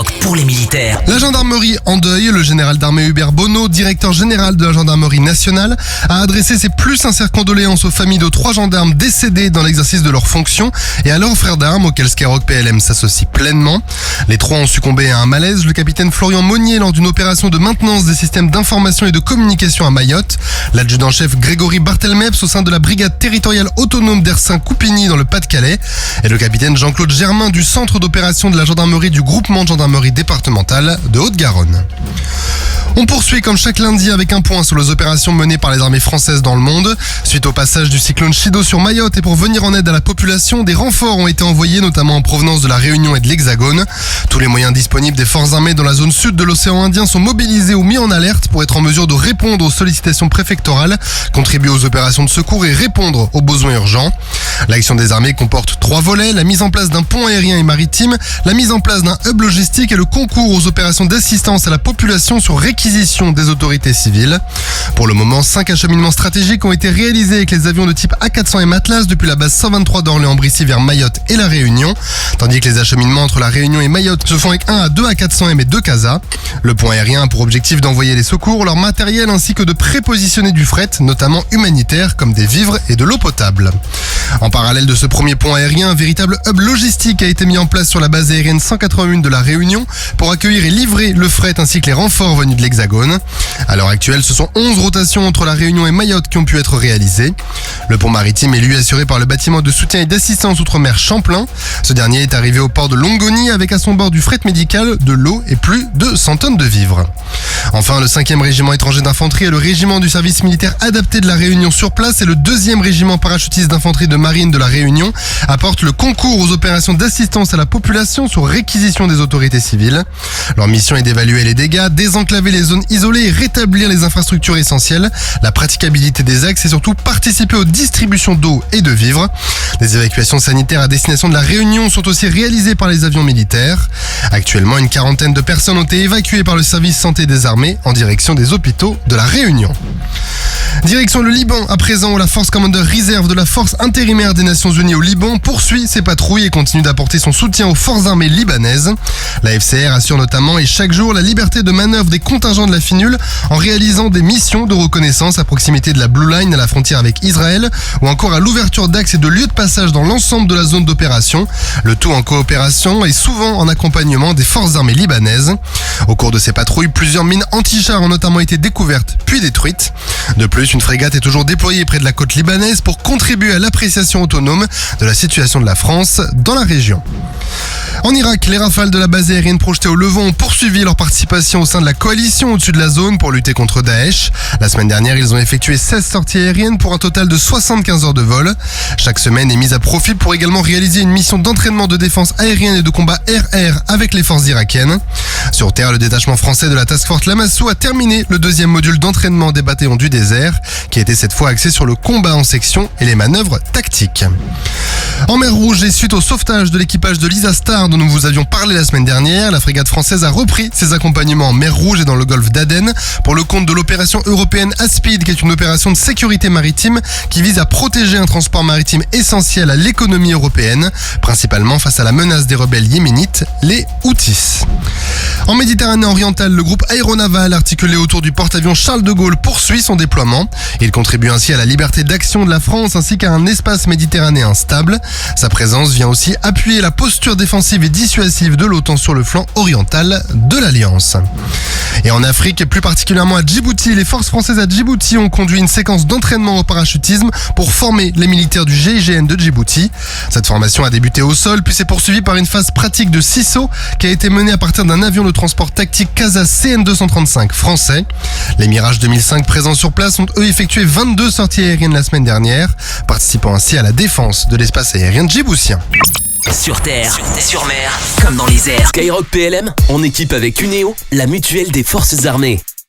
Skyrock pour les militaires. La gendarmerie en deuil, le général d'armée Hubert Bonneau, directeur général de la gendarmerie nationale, a adressé ses plus sincères condoléances aux familles de 3 gendarmes décédés dans l'exercice de leurs fonctions et à leurs frères d'armes auxquels Skyrock PLM s'associe pleinement. Les 3 ont succombé à un malaise, le capitaine Florian Monnier lors d'une opération de maintenance des systèmes d'information et de communication à Mayotte, l'adjudant-chef Grégory Barthelmeps au sein de la brigade territoriale autonome d'Ersin-Coupigny dans le Pas-de-Calais et le capitaine Jean-Claude Germain du centre d'opération de la gendarmerie du groupement de gendarmerie départementale de Haute-Garonne. On poursuit comme chaque lundi avec un point sur les opérations menées par les armées françaises dans le monde. Suite au passage du cyclone Chido sur Mayotte et pour venir en aide à la population, des renforts ont été envoyés notamment en provenance de la Réunion et de l'Hexagone. Tous les moyens disponibles des forces armées dans la zone sud de l'océan Indien sont mobilisés ou mis en alerte pour être en mesure de répondre aux sollicitations préfectorales, contribuer aux opérations de secours et répondre aux besoins urgents. L'action des armées comporte 3 volets, la mise en place d'un pont aérien et maritime, la mise en place d'un hub logistique et le concours aux opérations d'assistance à la population sur réquisition des autorités civiles. Pour le moment, 5 acheminements stratégiques ont été réalisés avec les avions de type A400M Atlas depuis la base 123 d'Orléans-Brissy vers Mayotte et la Réunion, tandis que les acheminements entre la Réunion et Mayotte se font avec 1 à 2 A400M et 2 CASA. Le pont aérien a pour objectif d'envoyer les secours, leur matériel ainsi que de prépositionner du fret, notamment humanitaire, comme des vivres et de l'eau potable. En parallèle de ce premier pont aérien, un véritable hub logistique a été mis en place sur la base aérienne 181 de la Réunion pour accueillir et livrer le fret ainsi que les renforts venus de l'Hexagone. À l'heure actuelle, ce sont 11 rotations entre la Réunion et Mayotte qui ont pu être réalisées. Le pont maritime est lui assuré par le bâtiment de soutien et d'assistance outre-mer Champlain. Ce dernier est arrivé au port de Longoni avec à son bord du fret médical, de l'eau et plus de 100 tonnes de vivres. Enfin, le 5e régiment étranger d'infanterie et le régiment du service militaire adapté de la Réunion sur place et le 2e régiment parachutiste d'infanterie de marine de la Réunion apportent le concours aux opérations d'assistance à la population sur réquisition des autorités civiles. Leur mission est d'évaluer les dégâts, désenclaver les zones isolées et rétablir les infrastructures essentielles, la praticabilité des axes et surtout participer aux distributions d'eau et de vivres. Des évacuations sanitaires à destination de la Réunion sont aussi réalisées par les avions militaires. Actuellement, une 40aine de personnes ont été évacuées par le service santé des armées en direction des hôpitaux de la Réunion. Direction le Liban à présent où la Force Commander Reserve de la Force intérimaire des Nations Unies au Liban poursuit ses patrouilles et continue d'apporter son soutien aux forces armées libanaises. La FCR assure notamment et chaque jour la liberté de manœuvre des contingents de la FINUL en réalisant des missions de reconnaissance à proximité de la Blue Line à la frontière avec Israël ou encore à l'ouverture d'axes et de lieux de passage dans l'ensemble de la zone d'opération. Le tout en coopération et souvent en accompagnement des forces armées libanaises. Au cours de ces patrouilles, plusieurs mines anti-chars ont notamment été découvertes puis détruites. De plus, une frégate est toujours déployée près de la côte libanaise pour contribuer à l'appréciation autonome de la situation de la France dans la région. En Irak, les rafales de la base aérienne projetée au Levant ont poursuivi leur participation au sein de la coalition au-dessus de la zone pour lutter contre Daesh. La semaine dernière, ils ont effectué 16 sorties aériennes pour un total de 75 heures de vol. Chaque semaine est mise à profit pour également réaliser une mission d'entraînement de défense aérienne et de combat air-air avec les forces irakiennes. Sur terre, le détachement français de la Task Force Lamassou a terminé le 2e module d'entraînement des bataillons du désert, qui était cette fois axé sur le combat en section et les manœuvres tactiques. En mer Rouge et suite au sauvetage de l'équipage de l'Isa Star dont nous vous avions parlé la semaine dernière, la frégate française a repris ses accompagnements en mer Rouge et dans le golfe d'Aden pour le compte de l'opération européenne Aspide, qui est une opération de sécurité maritime qui vise à protéger un transport maritime essentiel à l'économie européenne, principalement face à la menace des rebelles yéménites, les Houthis. En Méditerranée orientale, le groupe aéronaval articulé autour du porte-avions Charles de Gaulle poursuit son déploiement. Il contribue ainsi à la liberté d'action de la France ainsi qu'à un espace méditerranéen stable. Sa présence vient aussi appuyer la posture défensive et dissuasive de l'OTAN sur le flanc oriental de l'Alliance. Et en Afrique, et plus particulièrement à Djibouti, les forces françaises à Djibouti ont conduit une séquence d'entraînement au parachutisme pour former les militaires du GIGN de Djibouti. Cette formation a débuté au sol puis s'est poursuivie par une phase pratique de CISO qui a été menée à partir d'un avion de transport tactique CASA CN-235 français. Les Mirage 2005 présents sur place ont eux effectué 22 sorties aériennes la semaine dernière, participant ainsi à la défense de l'espace aérien djiboutien. Sur terre, sur mer, comme dans les airs. Skyrock PLM, en équipe avec Uneo, la mutuelle des forces armées.